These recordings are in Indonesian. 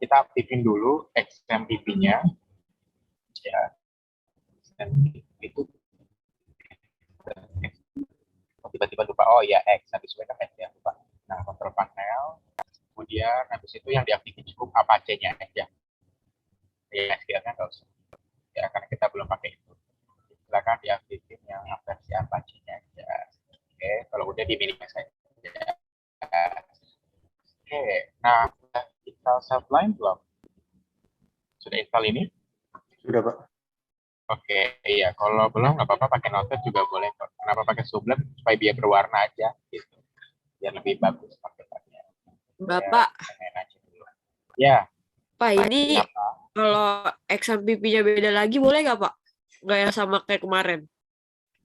kita aktifin dulu XMPP-nya. Ya, itu tiba-tiba lupa, oh ya X, habis WK X ya lupa. Nah, kontrol panel, kemudian habis itu yang diaktifin cukup Apache-nya aja. Ya, sekitarnya nggak usah. Ya, karena kita belum pakai itu. Silakan diaktifin yang versi Apache-nya aja. Oke, kalau udah diminimize saja. Oke, nah kita Sublime belum? Sudah install ini? Sudah, Pak. Oke, iya. Kalau belum nggak apa-apa pakai Notepad juga boleh. Kenapa pakai Sublime? Supaya biar berwarna aja, gitu. Biar lebih bagus paketannya. Bapak. Ya. Pak, ini kalau XMPP-nya beda lagi boleh nggak, Pak? Nggak yang sama kayak kemarin?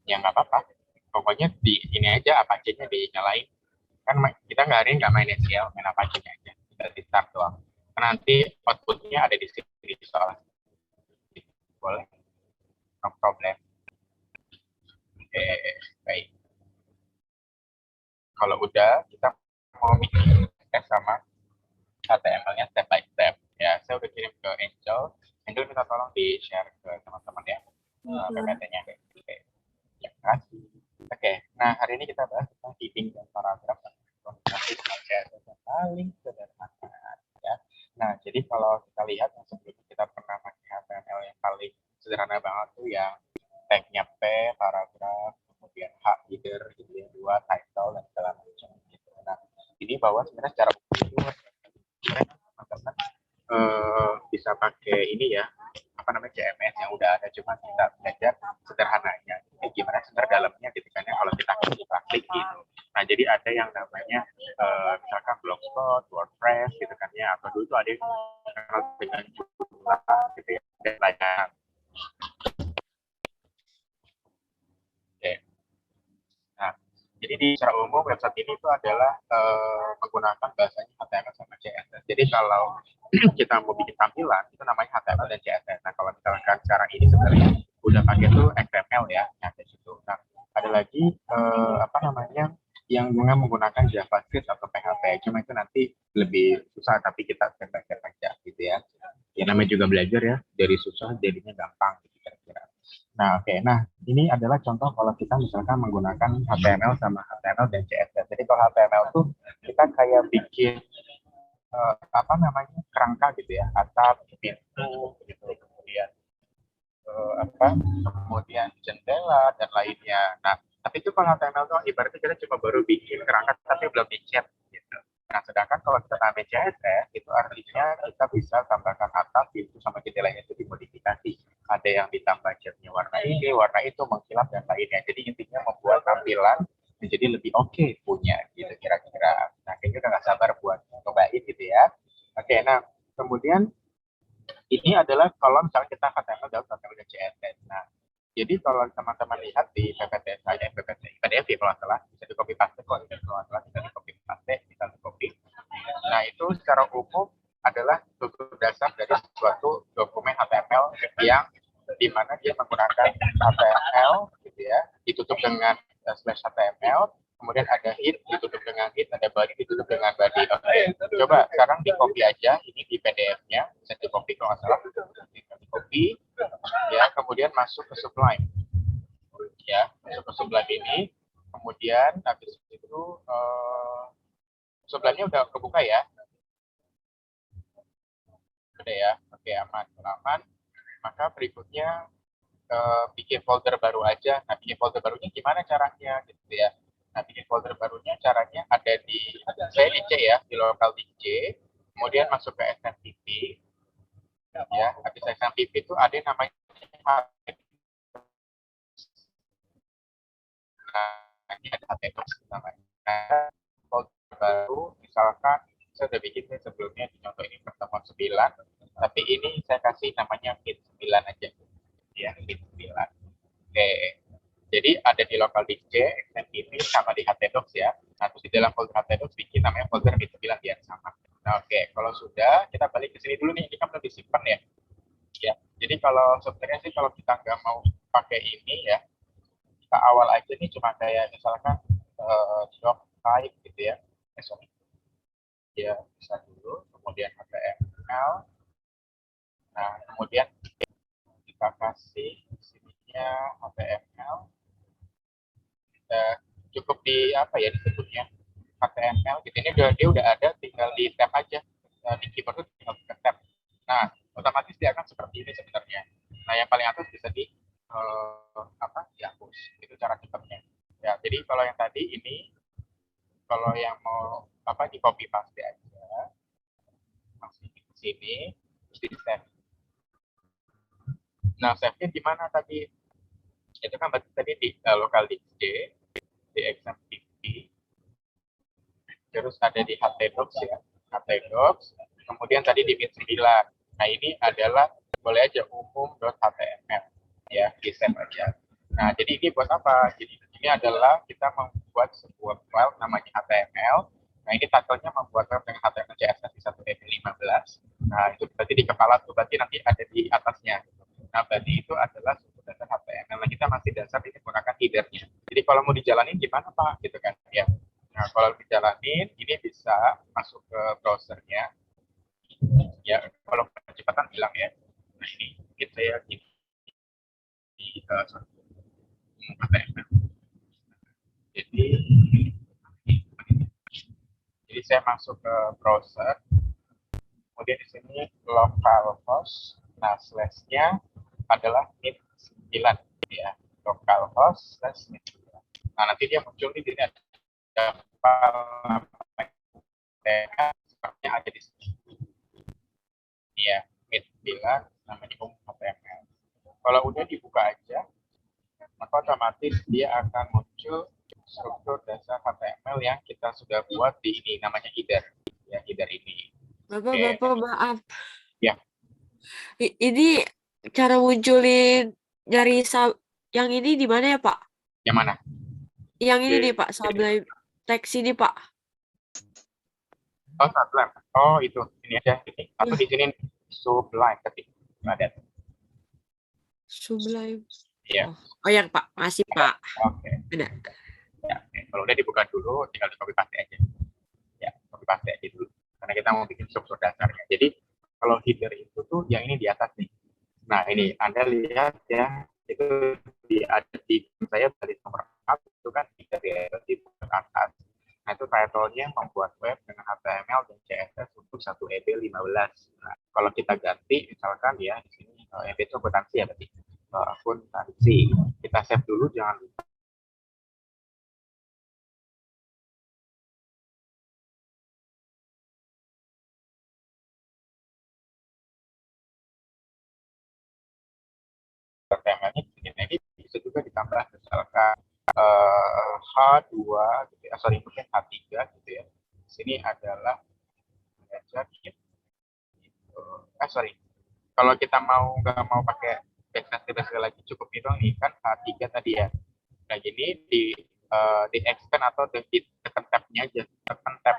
Ya nggak apa-apa. Pokoknya di ini aja Apache-nya dinyalain. Kan kita nggak main SQL, main Apache-nya aja. Kita di start doang. Nanti output-nya ada di sini soalnya. Boleh. No problem. Oke, baik. Kalau udah, kita mau bikin tes sama HTML-nya step by step. Ya, saya udah kirim ke Angel. Angel minta tolong di-share ke teman-teman ya. PPT-nya. Oke. Ya, kasih. Oke, nah hari ini kita bahas tentang heading dan paragraf. Yang paling sederhana. Ya. Nah, jadi kalau kita lihat yang sebelumnya kita pernah pakai HTML yang paling sederhana banget tuh yang tag-nya P, paragraf, kemudian H, header, gitu ya, 2, title, dan segala macam gitu. Nah, ini bahwa sebenarnya secara umum itu teman-teman bisa pakai ini ya, apa namanya CMS yang udah ada, cuma kita belajar sederhananya gimana sebenarnya dalamnya gitu kan ya, kalau kita klik gitu. Nah, jadi ada yang namanya misalkan Blogspot, WordPress gitu kan ya, atau dulu itu ada yang dengan jumlah gitu ya, dan lain-lain. Oke. Nah, jadi di secara umum website ini itu adalah menggunakan bahasanya HTML sama CSS. Jadi kalau kita mau bikin tampilan itu namanya HTML dan CSS. Nah, kalau misalkan sekarang ini sebenarnya udah pakai tuh XML ya, yang di situ. Nah, ada lagi apa namanya yang menggunakan JavaScript atau PHP. Cuma itu nanti lebih susah, tapi kita step by step aja gitu ya. Ya namanya juga belajar ya, dari susah jadinya gampang gitu kira-kira. Nah, oke. Nah, ini adalah contoh kalau kita misalkan menggunakan HTML sama HTML dan CSS. Jadi kalau HTML tuh kita kayak bikin apa namanya kerangka gitu ya, atap, pintu, gitu, kemudian kemudian jendela dan lainnya. Nah, tapi itu kalau HTML tuh ibaratnya kita cuma baru bikin kerangka tapi belum dicat gitu. Nah, sedangkan kalau kita tambah CSS itu artinya kita bisa tambahkan atap, pintu sama jendelanya itu dimodifikasi. Ada yang ditambah catnya warna ini, warna itu, mengkilap dan lainnya. Jadi intinya membuat tampilan menjadi lebih oke punya gitu kira-kira. Nah, kayaknya udah nggak sabar buat cobain gitu ya. Oke, nah kemudian ini adalah kalau misalnya kita HTML dalam HTML dan CSS. Nah, jadi kalau teman-teman lihat di PPT saya, PDF kalau nggak salah, bisa di copy paste kok, kalau nggak salah bisa di copy paste, bisa di copy. Nah, itu secara umum adalah struktur dasar dari suatu dokumen HTML yang dimana dia menggunakan HTML gitu ya, ditutup dengan slash HTML, kemudian ada head ditutup dengan head, ada body ditutup dengan body. Oke, coba sekarang di copy aja ini di PDF-nya, bisa di copy kalau nggak salah, di copy ya, kemudian masuk ke Sublime ya, masuk ke Sublime ini, kemudian habis itu Sublime-nya udah kebuka ya, udah ya, oke aman. Maka berikutnya bikin folder baru aja. Nah, bikin folder barunya gimana caranya gitu ya. Nah, bikin folder barunya caranya ada di, saya di C ya, di lokal di C, kemudian masuk ke SMPP, ya, habis SMPP itu ada yang namanya ini ada HTML namanya. Nah, folder baru, misalkan saya sudah bikin sebelumnya di contoh ini pertemuan 9, tapi ini saya kasih namanya Fit 9 aja. Ya, Fit 9. Oke. Jadi ada di local disk C, XMPP, sama di htdocs ya. Nah, terus di dalam folder htdocs bikin namanya folder Fit 9 biar sama. Nah, oke. Kalau sudah, kita balik ke sini dulu nih. Ini kan belum disimpan ya. Ya. Jadi kalau sebenarnya sih kalau kita nggak mau pakai ini ya, kita awal aja nih cuma kayak misalkan doc type gitu ya. Sorry. Ya, bisa dulu. Kemudian HTML. Kemudian kita kasih sininya HTML, cukup di apa ya disebutnya HTML gitu. Ini dia udah ada, tinggal di tab aja. Di keyboard itu tinggal di tab. Nah, otomatis dia akan seperti ini sebenarnya. Nah, yang paling atas bisa dihapus. Itu cara cepatnya. Ya, jadi kalau yang tadi ini, kalau yang mau di copy paste aja, masih di sini, terus di save. Nah, save-nya di mana tadi? Itu kan berarti tadi di local disk D, di XMPP, terus ada di htdocs ya, htdocs, kemudian tadi di bit 9. Nah, ini adalah boleh aja umum.html ya, di save aja. Nah, jadi ini buat apa? Jadi ini adalah kita membuat sebuah file namanya HTML. Nah, ini title-nya membuat file dengan HTML CSS di 1.15. Nah, itu berarti di kepala tuh berarti nanti ada di atasnya. Nah, berarti itu adalah suatu dasar HTML. Nah, kita masih dasar ini menggunakan header-nya. Jadi kalau mau dijalanin gimana, Pak? Gitu kan, ya. Nah, kalau dijalanin, ini bisa masuk ke browsernya. Ya, kalau kecepatan hilang ya. Nah, ini kita ya di HTML. Jadi, saya masuk ke browser, kemudian di sini localhost, nah slash-nya adalah NIT9 ya, localhost slash NIT9. Nah, nanti dia muncul di sini ada file sepertinya ada di sini. Ya, NIT9 namanya HTML. Kalau udah dibuka aja, maka otomatis dia akan muncul struktur dasar HTML yang kita sudah buat di ini, namanya header. Ya, header ini. Bapak, maaf. Ya. Ini cara munculin dari yang ini di mana ya, Pak? Yang mana? Yang ini nih, Pak, Sublime Text ini, Pak. Oh, Sublime. Oh, itu. Ini aja. Atau di sini Sublime ketik. Ada. Sublime. Iya. Oh, yang Pak. Masih, Pak. Oke. Ada. Ya, oke. Kalau udah dibuka dulu, tinggal di copy paste aja. Ya, copy paste aja dulu. Karena kita mau bikin struktur dasarnya. Jadi, kalau header itu tuh yang ini di atas nih. Nah, ini Anda lihat ya, itu ada di saya dari nomor 4 itu kan di atas. Nah, itu title-nya membuat web dengan HTML dan CSS untuk 1EB15. Nah, kalau kita ganti, misalkan ya, di sini EB itu akuntansi ya, berarti akuntansi. Kita save dulu, jangan lupa. HTML-nya ini bisa juga ditambah misalkan H2 gitu ya, mungkin H3 gitu ya. Di sini adalah jadi kalau kita nggak mau pakai backslash lagi, cukup itu nih kan H3 tadi ya. Nah, ini di extend atau tekan tab-nya aja, tekan tab.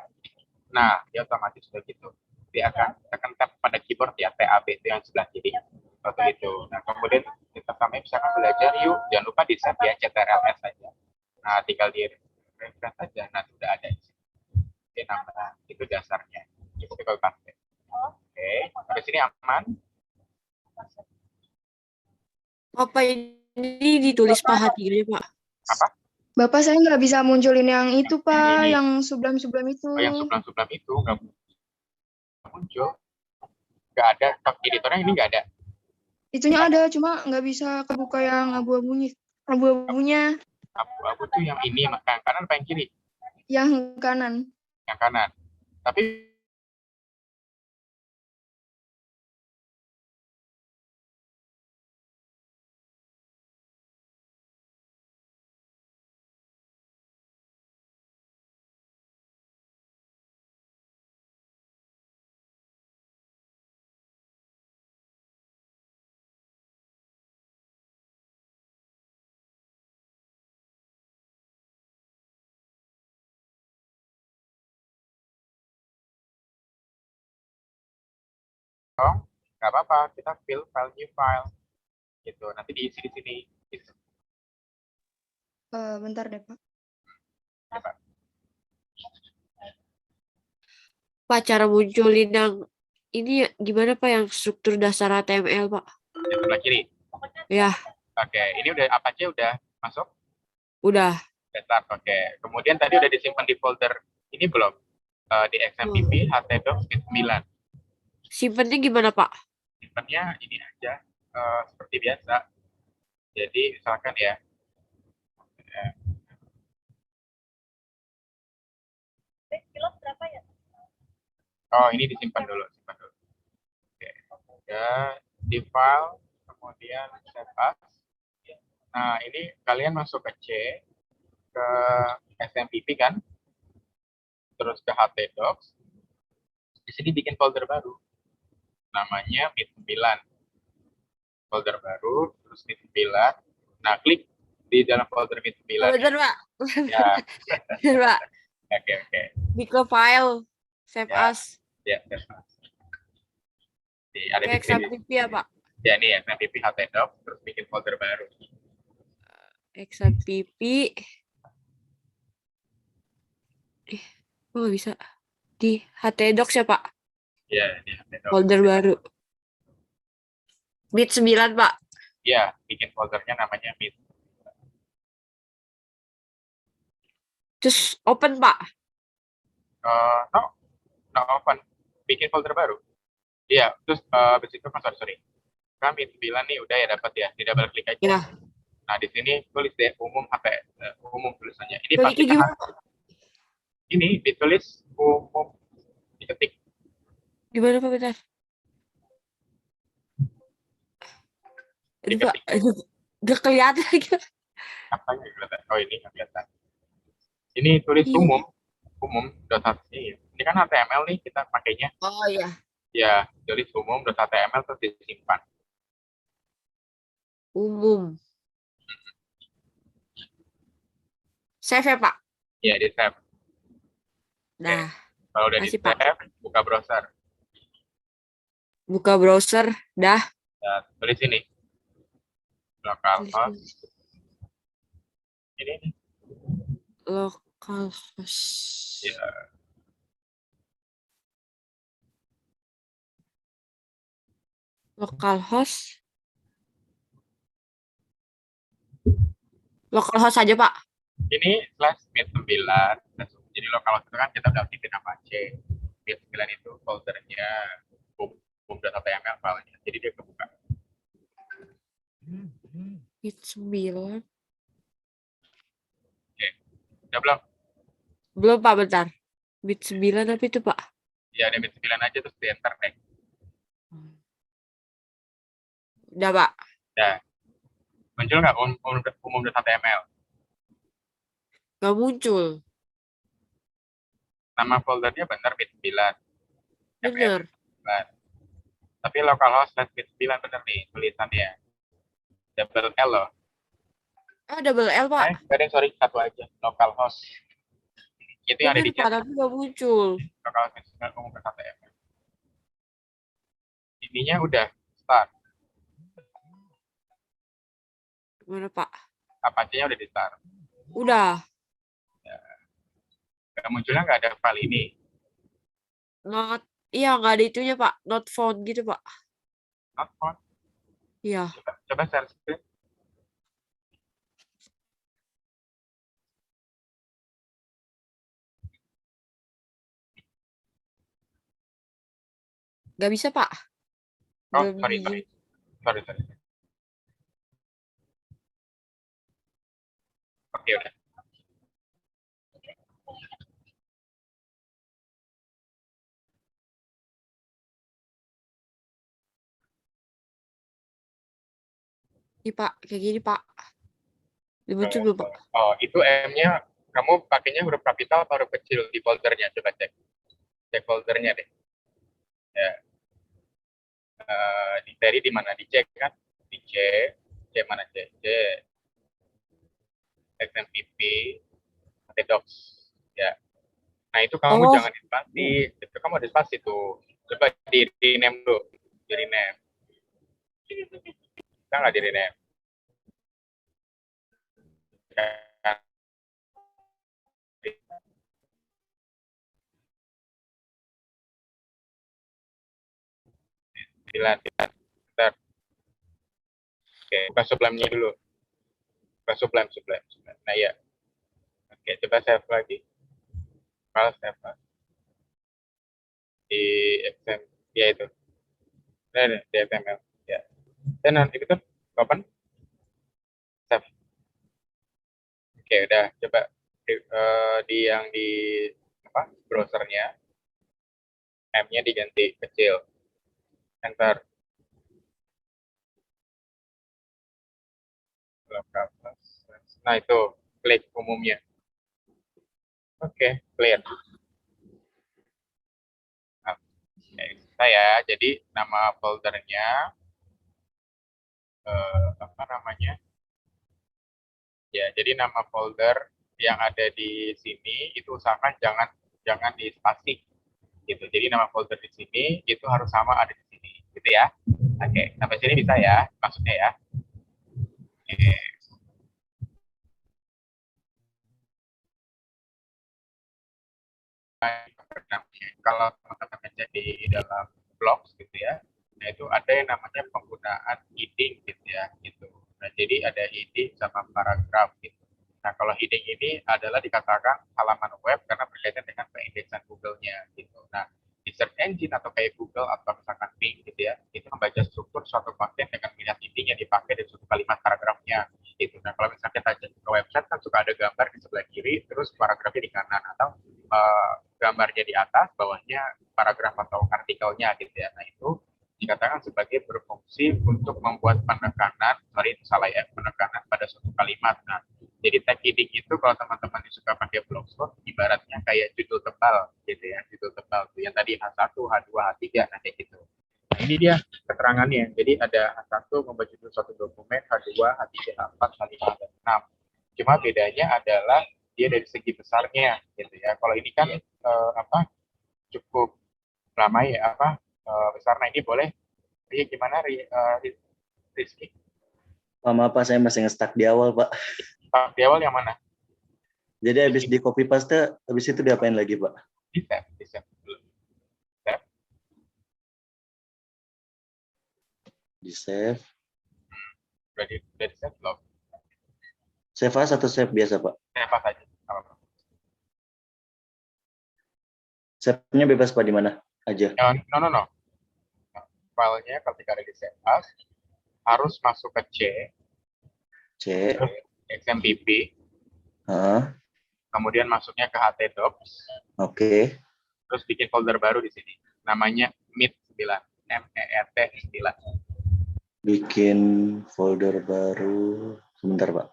Nah, dia otomatis sudah gitu. Dia akan tekan tab pada keyboard ya, tab itu yang sebelah kiri. Seperti itu. Nah, kemudian kita sampai misalkan belajar, yuk jangan lupa di save ya, CTRLS saja. Nah, tinggal di refresh saja. Nah, sudah ada di sini. Oke, nah, itu dasarnya. Cukup kita pakai. Oke, sampai sini aman. Apa ini ditulis Pak hatinya, Pak? Apa? Bapak, saya nggak bisa munculin yang itu, Pak, Ini. yang Sublime itu. Oh, yang Sublime itu nggak muncul. Nggak ada, editornya ini nggak ada. Itunya ada, cuma nggak bisa kebuka yang abu-abunya. Abu-abunya. Abu-abu tuh yang ini, yang kanan apa yang kiri? Yang kanan. Yang kanan. Tapi nggak apa-apa, kita fill file new file gitu, nanti diisi di sini gitu. Bentar deh, Pak. Pak, cara munculin yang ini gimana Pak yang struktur dasar HTML Pak? Di sebelah kiri. Ya, Oke, ini udah Apache udah masuk? udah. Udah start, oke. Kemudian tadi udah disimpan di folder ini belum? Di XMPP htdocs 9. Simpennya gimana Pak? Simpannya ini aja, seperti biasa. Jadi misalkan ya, oh ini disimpan dulu, simpan dulu. Oke, ya di file, kemudian save as. Nah ini kalian masuk ke C, ke SMPP kan, terus ke htdocs. Di sini bikin folder baru, namanya Meet 9. Folder baru, terus Meet 9. Nah klik di dalam folder Meet 9 Bentar ini. Pak. Ya, Bentar Pak. oke. Di ke file. Save Ya, as. ya, save as. Ada di Ke sini. XMPP ya Pak? Ya ini SMPP htdocs, terus bikin folder baru. XMPP. Oh nggak bisa. Di HTDocs ya Pak? Ya, di htdocs. Folder baru. Bit 9 Pak. Ya, bikin foldernya namanya Meet. Terus open Pak. No, no open. Bikin folder baru. Iya, terus habis itu sorry. Kan Meet 9 nih udah ya dapat ya, di double klik aja. Ya. Nah, di sini tulis deh umum umum tulisannya. Ini Jadi pasti itu gimana Pak? ini ditulis umum, diketik. Gimana Pak bentar? Aduh Pak. Diketik. Aduh. Gak kelihatan lagi. Apanya yang kelihatan? Oh ini nggak kelihatan. Ini tulis Iya. umum .html. Ini kan HTML nih kita pakainya. Oh iya. Ya, tulis umum .html terus disimpan. Umum. Save ya Pak? Ya, di save. Nah, Kalau udah di masih Pak. save, buka browser. Buka browser. Dah. Ya, tulis ini. Localhost. Ini nih. Localhost. Ya, Localhost. Localhost aja Pak. ini /meet 9. Jadi localhost itu kan kita udah aktifin Apache. Meet 9 itu foldernya boom.html filenya. Jadi dia kebuka. Bit 9. Oke. Udah belum? Belum Pak, bentar. Bit 9 apa itu Pak? Ya, ada Meet 9 aja terus di enter deh. Udah Pak. Nah, muncul nggak umum.html? Gak muncul. Nama foldernya benar Meet 9. Bener. Tapi localhost /meet 9 bener nih tulisannya. Double L loh. Ah, double L Pak. Sorry, satu aja. Localhost. Itu yang ada Bener di Pak, chat. tapi gak muncul. Localhost Meet 9 umum.html. Ininya udah start. Gimana Pak? Apache-nya udah di start. Udah. Munculnya nggak ada file ini. Not, iya nggak ada itunya Pak. Not found gitu Pak. Not found. Iya. Coba share screen. Gak bisa Pak. Oh, Belum sorry. di- Sorry. Oke, udah. Ini Pak, kayak gini Pak. Udah muncul belum Pak? Oh, itu M-nya kamu pakainya huruf kapital atau huruf kecil di foldernya? Coba cek. Cek foldernya deh. Ya. Di mana? Dicek kan? Dicek. C mana C? C. XMPP. htdocs. Ya. Nah, itu kamu Oh, jangan dispasi. Itu kamu ada spasi tuh. Coba di rename dulu. Di rename. Kita nggak di rename. 9. Bentar. Oke, buka Sublime-nya dulu. Buka Sublime. Nah, ya. Oke, coba save lagi. File save lagi. Di XML. Ya, itu. Nah, di XML. Ya. Dan nanti itu open. Save. Oke, udah. Coba di yang di apa browsernya, M-nya diganti kecil. Enter. Nah, itu. Klik umumnya. Oke, clear. Nah, saya jadi nama foldernya apa namanya? Ya, jadi nama folder yang ada di sini itu usahakan jangan di spasi gitu. Jadi nama folder di sini itu harus sama ada di sini, gitu ya. Oke, sampai sini bisa ya, maksudnya ya. Oke. Kalau teman-teman cek di dalam blogs gitu ya, nah itu ada yang namanya penggunaan heading gitu ya, gitu. Nah, jadi ada heading sama paragraf gitu. Nah, kalau heading ini adalah dikatakan halaman web karena berkaitan dengan keindeksan Google-nya gitu. Nah, di search engine atau kayak Google atau misalkan Bing gitu ya, itu membaca struktur suatu konten dengan melihat heading yang dipakai di suatu kalimat paragrafnya gitu. Nah, kalau misalnya kita cek ke website kan suka ada gambar di sebelah kiri, terus paragrafnya di kanan atau gambarnya di atas, bawahnya paragraf atau artikelnya gitu ya. Nah, itu dikatakan sebagai berfungsi untuk membuat penekanan, penekanan pada suatu kalimat. Nah, jadi tag heading itu kalau teman-teman suka pakai blogspot, ibaratnya kayak judul tebal gitu ya, judul tebal tuh yang tadi H1, H2, H3, nah kayak gitu. Nah, ini dia keterangannya. Jadi ada H1 membuat judul suatu dokumen, H2, H3, H4, H5, H6. Cuma bedanya adalah dia dari segi besarnya gitu ya. Kalau ini kan cukup lama ya besar. Nah, ini boleh gimana Rizky? Maaf Pak, saya masih nge-stuck di awal Pak. Di awal yang mana? Jadi habis di copy paste, habis itu diapain lagi Pak? Di save dulu. Di save. Udah di save belum? Save as atau save biasa Pak? Save as aja. Save-nya bebas Pak, di mana aja? No. Filenya ketika ada di save as, harus masuk ke C, XMPP, kemudian masuknya ke htdocs, terus bikin folder baru di sini, namanya MET9, MERT 9. Bikin folder baru, sebentar Pak.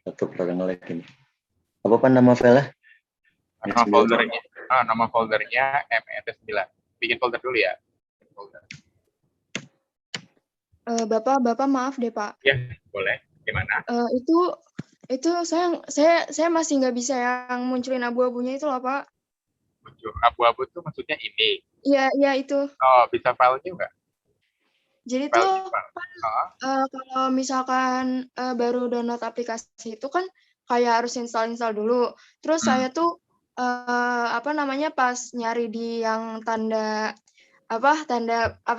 Satu pelajaran lagi ini. Apa Pak nama file-nya? Nama foldernya MERT 9. Bikin folder dulu ya. Bapak maaf deh Pak. Ya, boleh. Gimana? Itu saya masih nggak bisa yang munculin abu-abunya itu loh Pak. Muncul abu-abu tuh maksudnya ini? Iya itu. Oh, bisa filenya nggak? Jadi tuh kalau misalkan baru download aplikasi itu kan kayak harus install dulu. Terus saya tuh pas nyari di yang tanda apa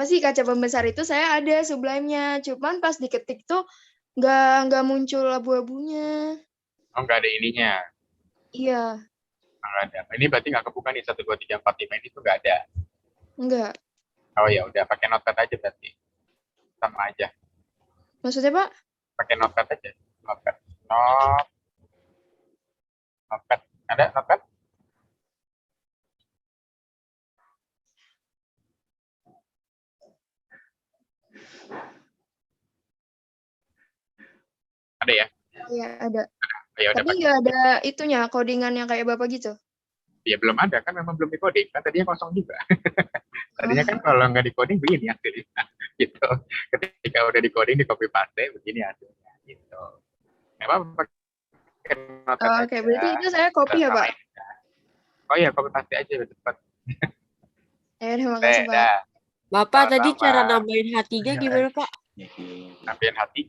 sih kaca pembesar itu saya ada Sublime-nya. Cuman pas diketik tuh nggak muncul abu-abunya. Oh, nggak ada ininya. Iya. Nggak ada. Ini berarti nggak kebuka nih 1, 2, 3, 4, 5 ini tuh nggak ada. Enggak. Oh ya udah, pakai notepad aja berarti. Sama aja. Maksudnya Pak? Pakai notepad aja. Notepad. Ada notepad? Ada ya? Iya, ada. Ya, tapi nggak ada itunya, codingan yang kayak Bapak gitu? Ya belum ada, kan memang belum di-coding. Kan tadinya kosong juga. Tadinya kan kalau nggak di-coding begini hasilnya. Gitu. Ketika udah di-coding, di-copy paste, begini hasilnya. Gitu. Memang pakai notepad Oke, berarti itu saya copy ya, Pak? Oh iya, copy paste aja, cepat. Terima kasih, Pak. Bapak tadi cara nambahin H3 gimana, Pak? Nambahin H3,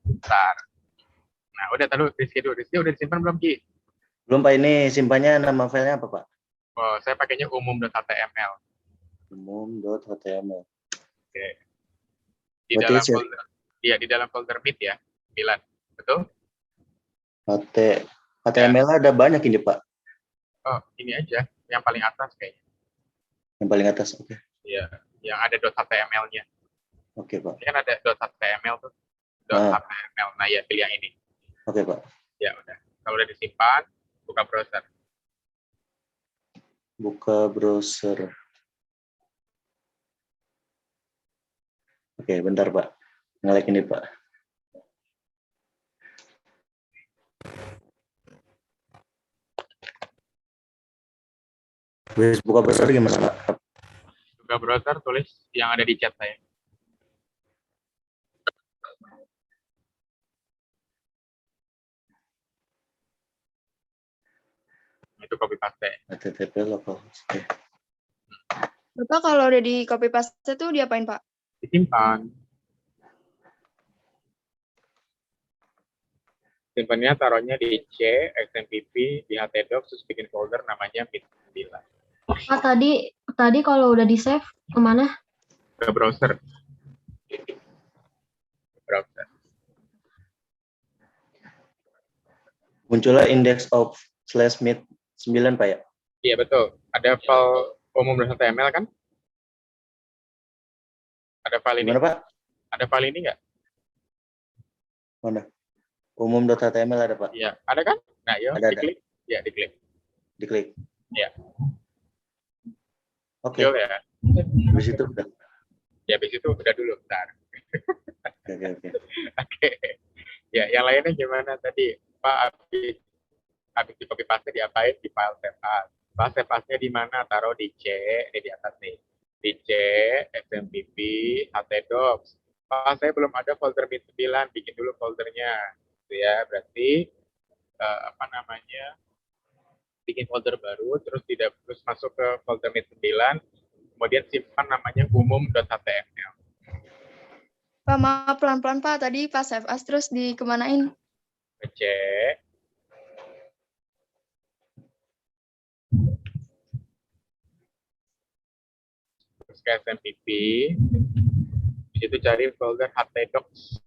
bentar. Nah, udah Rizky udah disimpan belum, Ki? Belum Pak, ini simpannya nama filenya apa Pak? Oh, saya pakainya umum.html. Umum.html. Oke. Di Berarti dalam share folder, iya di dalam folder Meet ya, 9. Betul? HT, HTML ada banyak ini Pak. Oh, ini aja, yang paling atas kayaknya. Yang paling atas, oke. Iya, yang ada .html-nya. Oke Pak. Ini kan ada .html tuh. Ah. .html. Nah, ya pilih yang ini. Oke Pak. Ya udah. Kalau udah disimpan, buka browser. Buka browser. Oke, bentar Pak. Nge-lag ini Pak. Wis buka browser gimana Pak? Buka browser, tulis yang ada di chat saya. Itu copy paste. HTTP localhost. Bapak kalau udah di copy paste tuh diapain, Pak? Disimpan. Simpannya taruhnya di C, XMPP, di htdocs, terus bikin folder namanya Meet9. Pak, tadi kalau udah di save kemana? Ke browser. Browser. Munculnya index_of/meet9 Pak ya? Iya betul. Ada file umum.html kan? Ada file ini? Gimana Pak? Ada file ini nggak? Mana? Umum.html ada Pak? Iya, ada kan? Nah, yuk Ada. diklik. Ya, diklik. Diklik. Iya. Oke. Muncul ya. Habis itu udah. Ya, habis itu udah dulu. Bentar. Oke. Oke. Ya, yang lainnya gimana tadi? Pak, habis di copy paste diapain? Di file save as. File save as-nya di mana? Taruh di C, di atas nih. Di C, XMPP, htdocs. Pak, saya belum ada folder Meet9, bikin dulu foldernya. Gitu ya, berarti bikin folder baru, terus masuk ke folder Meet9, kemudian simpan namanya umum.html. Pak, maaf pelan-pelan, Pak. Tadi pas save as terus dikemanain? Ngecek. Terus ke SMPP. Di situ cari folder htdocs.